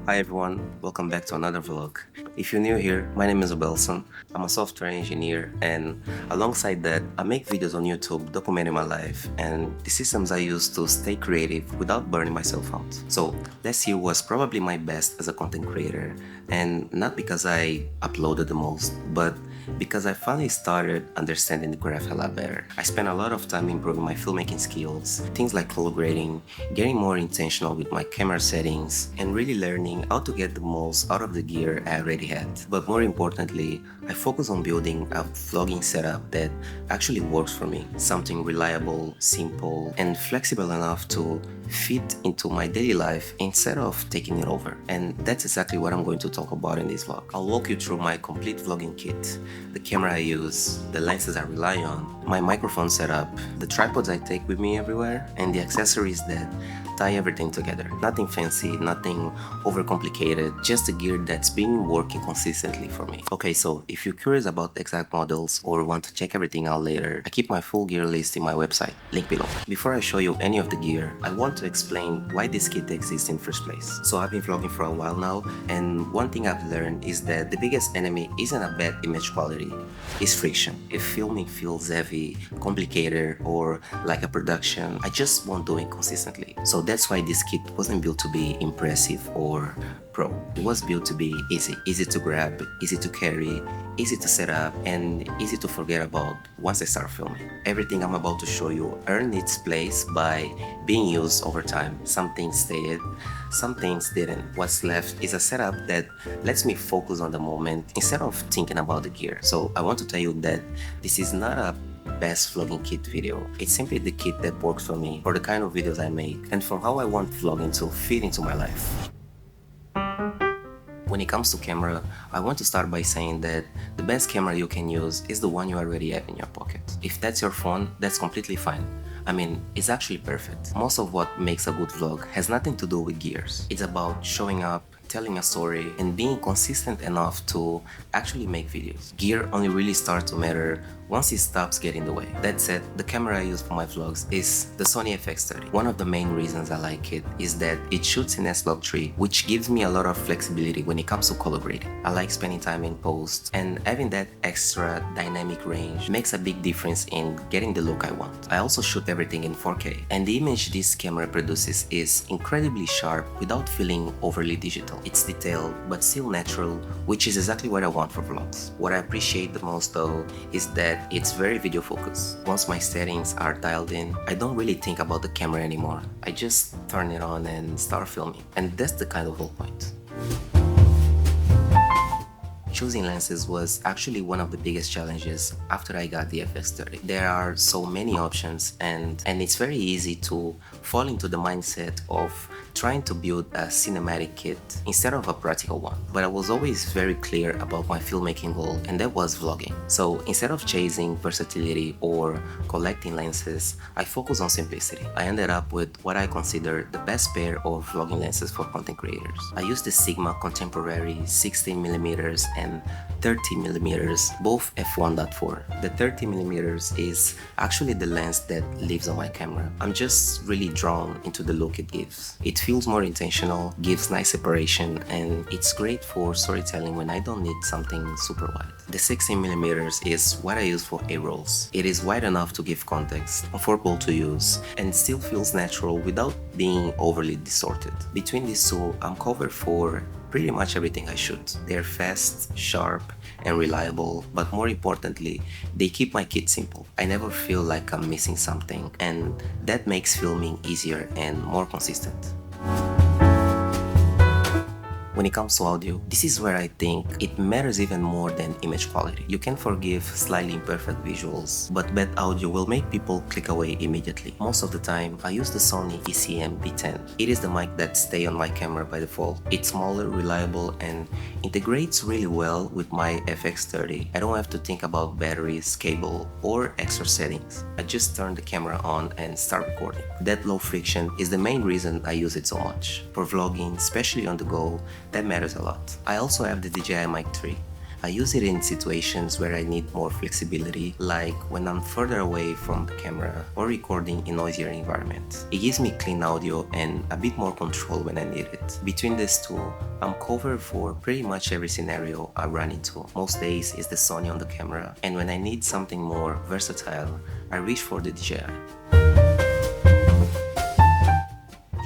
Hi everyone, welcome back to another vlog. If you're new here, my name is Belson. I'm a software engineer, and alongside that, I make videos on YouTube documenting my life and the systems I use to stay creative without burning myself out. So last year was probably my best as a content creator, and not because I uploaded the most, but because I finally started understanding the craft a lot better. I spent a lot of time improving my filmmaking skills, things like color grading, getting more intentional with my camera settings, and really learning how to get the most out of the gear I already had. But more importantly, I focus on building a vlogging setup that actually works for me. Something reliable, simple, and flexible enough to fit into my daily life instead of taking it over. And that's exactly what I'm going to talk about in this vlog. I'll walk you through my complete vlogging kit, the camera I use, the lenses I rely on, my microphone setup, the tripods I take with me everywhere, and the accessories that tie everything together. Nothing fancy, nothing overcomplicated, just the gear that's been working consistently for me. Okay, so if you're curious about exact models or want to check everything out later, I keep my full gear list in my website, link below. Before I show you any of the gear, I want to explain why this kit exists in the first place. So I've been vlogging for a while now, and one thing I've learned is that the biggest enemy isn't a bad image quality, it's friction. If filming feels heavy, complicated, or like a production, I just won't do it consistently. So that's why this kit wasn't built to be impressive or pro. It was built to be easy to grab, easy to carry, easy to set up, and easy to forget about once I start filming. Everything I'm about to show you earned its place by being used over time. Some things stayed, some things didn't. What's left is a setup that lets me focus on the moment instead of thinking about the gear. So I want to tell you that this is not a best vlogging kit video. It's simply the kit that works for me, for the kind of videos I make, and for how I want vlogging to fit into my life. When it comes to camera, I want to start by saying that the best camera you can use is the one you already have in your pocket. If that's your phone, that's completely fine. I mean, it's actually perfect. Most of what makes a good vlog has nothing to do with gears. It's about showing up, telling a story, and being consistent enough to actually make videos. Gear only really starts to matter once it stops getting in the way. That said, the camera I use for my vlogs is the Sony FX30. One of the main reasons I like it is that it shoots in S-Log3, which gives me a lot of flexibility when it comes to color grading. I like spending time in post, and having that extra dynamic range makes a big difference in getting the look I want. I also shoot everything in 4K, and the image this camera produces is incredibly sharp without feeling overly digital. It's detailed, but still natural, which is exactly what I want for vlogs. What I appreciate the most though is that it's very video focused. Once my settings are dialed in, I don't really think about the camera anymore. I just turn it on and start filming. And that's the kind of whole point. Choosing lenses was actually one of the biggest challenges after I got the FX30. There are so many options, and it's very easy to fall into the mindset of trying to build a cinematic kit instead of a practical one. But I was always very clear about my filmmaking goal, and that was vlogging. So instead of chasing versatility or collecting lenses, I focused on simplicity. I ended up with what I consider the best pair of vlogging lenses for content creators. I used the Sigma Contemporary 16mm and 30mm, both f1.4. The 30mm is actually the lens that lives on my camera. I'm just really drawn into the look it gives. It feels more intentional, gives nice separation, and it's great for storytelling when I don't need something super wide. The 16mm is what I use for A-rolls. It is wide enough to give context, comfortable to use, and still feels natural without being overly distorted. Between these two, I'm covered for pretty much everything I shoot. They're fast, sharp, and reliable, but more importantly, they keep my kit simple. I never feel like I'm missing something, and that makes filming easier and more consistent. When it comes to audio, this is where I think it matters even more than image quality. You can forgive slightly imperfect visuals, but bad audio will make people click away immediately. Most of the time, I use the Sony ECM B10. It is the mic that stays on my camera by default. It's smaller, reliable, and integrates really well with my FX30. I don't have to think about batteries, cable, or extra settings. I just turn the camera on and start recording. That low friction is the main reason I use it so much. For vlogging, especially on the go, that matters a lot. I also have the DJI Mic 3. I use it in situations where I need more flexibility, like when I'm further away from the camera or recording in noisier environments. It gives me clean audio and a bit more control when I need it. Between these two, I'm covered for pretty much every scenario I run into. Most days it's the Sony on the camera, and when I need something more versatile, I reach for the DJI.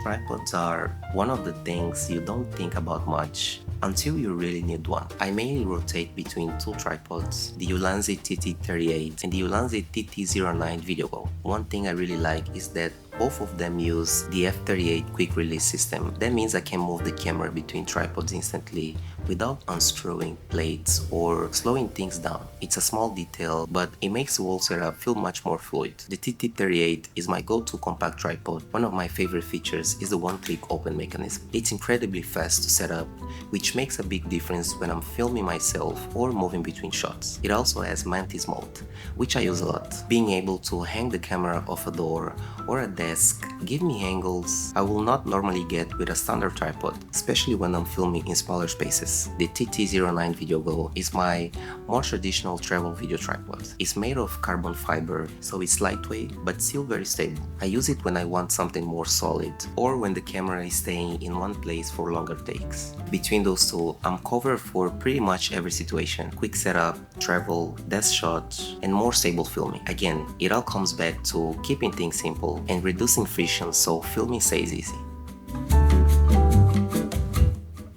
Tripods are one of the things you don't think about much until you really need one. I mainly rotate between two tripods, the Ulanzi TT38 and the Ulanzi TT09 Video Go. One thing I really like is that both of them use the F38 quick release system. That means I can move the camera between tripods instantly without unscrewing plates or slowing things down. It's a small detail, but it makes the whole setup feel much more fluid. The TT38 is my go-to compact tripod. One of my favorite features is the one-click open mechanism. It's incredibly fast to set up, which makes a big difference when I'm filming myself or moving between shots. It also has mantis mode, which I use a lot. Being able to hang the camera off a door or a desk give me angles I will not normally get with a standard tripod, especially when I'm filming in smaller spaces. The TT09 Video Go is my more traditional travel video tripod. It's made of carbon fiber, so it's lightweight but still very stable. I use it when I want something more solid or when the camera is staying in one place for longer takes. Between those two, I'm covered for pretty much every situation: quick setup, travel, desk shots, and more stable filming. Again, it all comes back to keeping things simple and reducing friction so filming stays easy.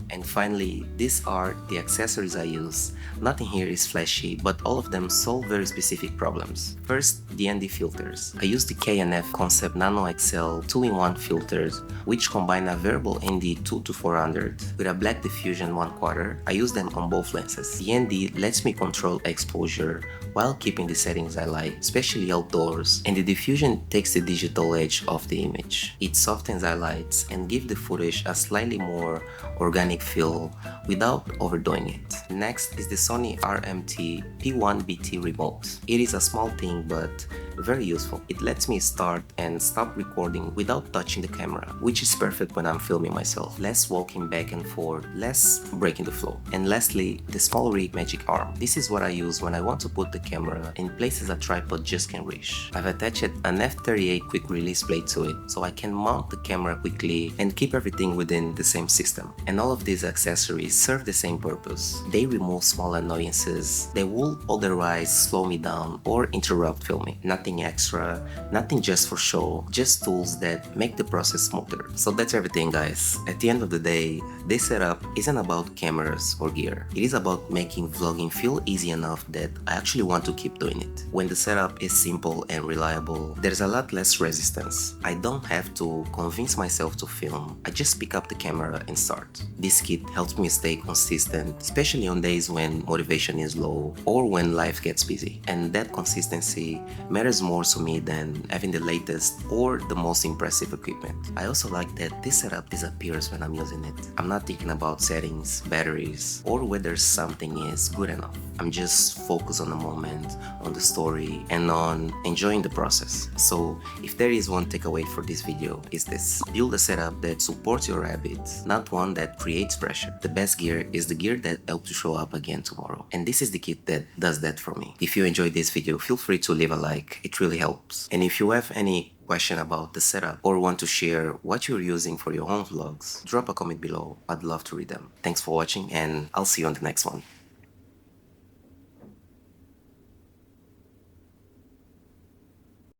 And finally, these are the accessories I use. Nothing here is flashy, but all of them solve very specific problems. First, the ND filters. I use the K&F Concept Nano XL 2-in-1 filters, which combine a variable ND 2 to 400 with a black diffusion 1/4. I use them on both lenses. The ND lets me control exposure while keeping the settings I like, especially outdoors, and the diffusion takes the digital edge off the image. It softens highlights and gives the footage a slightly more organic feel without overdoing it. Next is the Sony RMT P1BT remote. It is a small thing but very useful. It lets me start and stop recording without touching the camera, which is perfect when I'm filming myself. Less walking back and forth, less breaking the flow. And lastly, the small rig magic arm. This is what I use when I want to put the camera in places a tripod just can't reach. I've attached an F38 quick release plate to it, so I can mount the camera quickly and keep everything within the same system. And all of these accessories serve the same purpose. They remove small annoyances that would otherwise slow me down or interrupt filming. Nothing extra, nothing just for show, just tools that make the process smoother. So that's everything, guys. At the end of the day, this setup isn't about cameras or gear. It is about making vlogging feel easy enough that I actually want to keep doing it. When the setup is simple and reliable, there's a lot less resistance. I don't have to convince myself to film. I just pick up the camera and start. This kit helps me stay consistent, especially on days when motivation is low or when life gets busy. And that consistency matters more to me than having the latest or the most impressive equipment. I also like that this setup disappears when I'm using it. I'm not thinking about settings, batteries, or whether something is good enough. I'm just focused on the moment, on the story, and on enjoying the process. So if there is one takeaway for this video, is this: build a setup that supports your habits, not one that creates pressure. The best gear is the gear that helps you show up again tomorrow. And this is the kit that does that for me. If you enjoyed this video, feel free to leave a like. It really helps. And if you have any question about the setup or want to share what you're using for your own vlogs, drop a comment below. I'd love to read them. Thanks for watching, and I'll see you on the next one.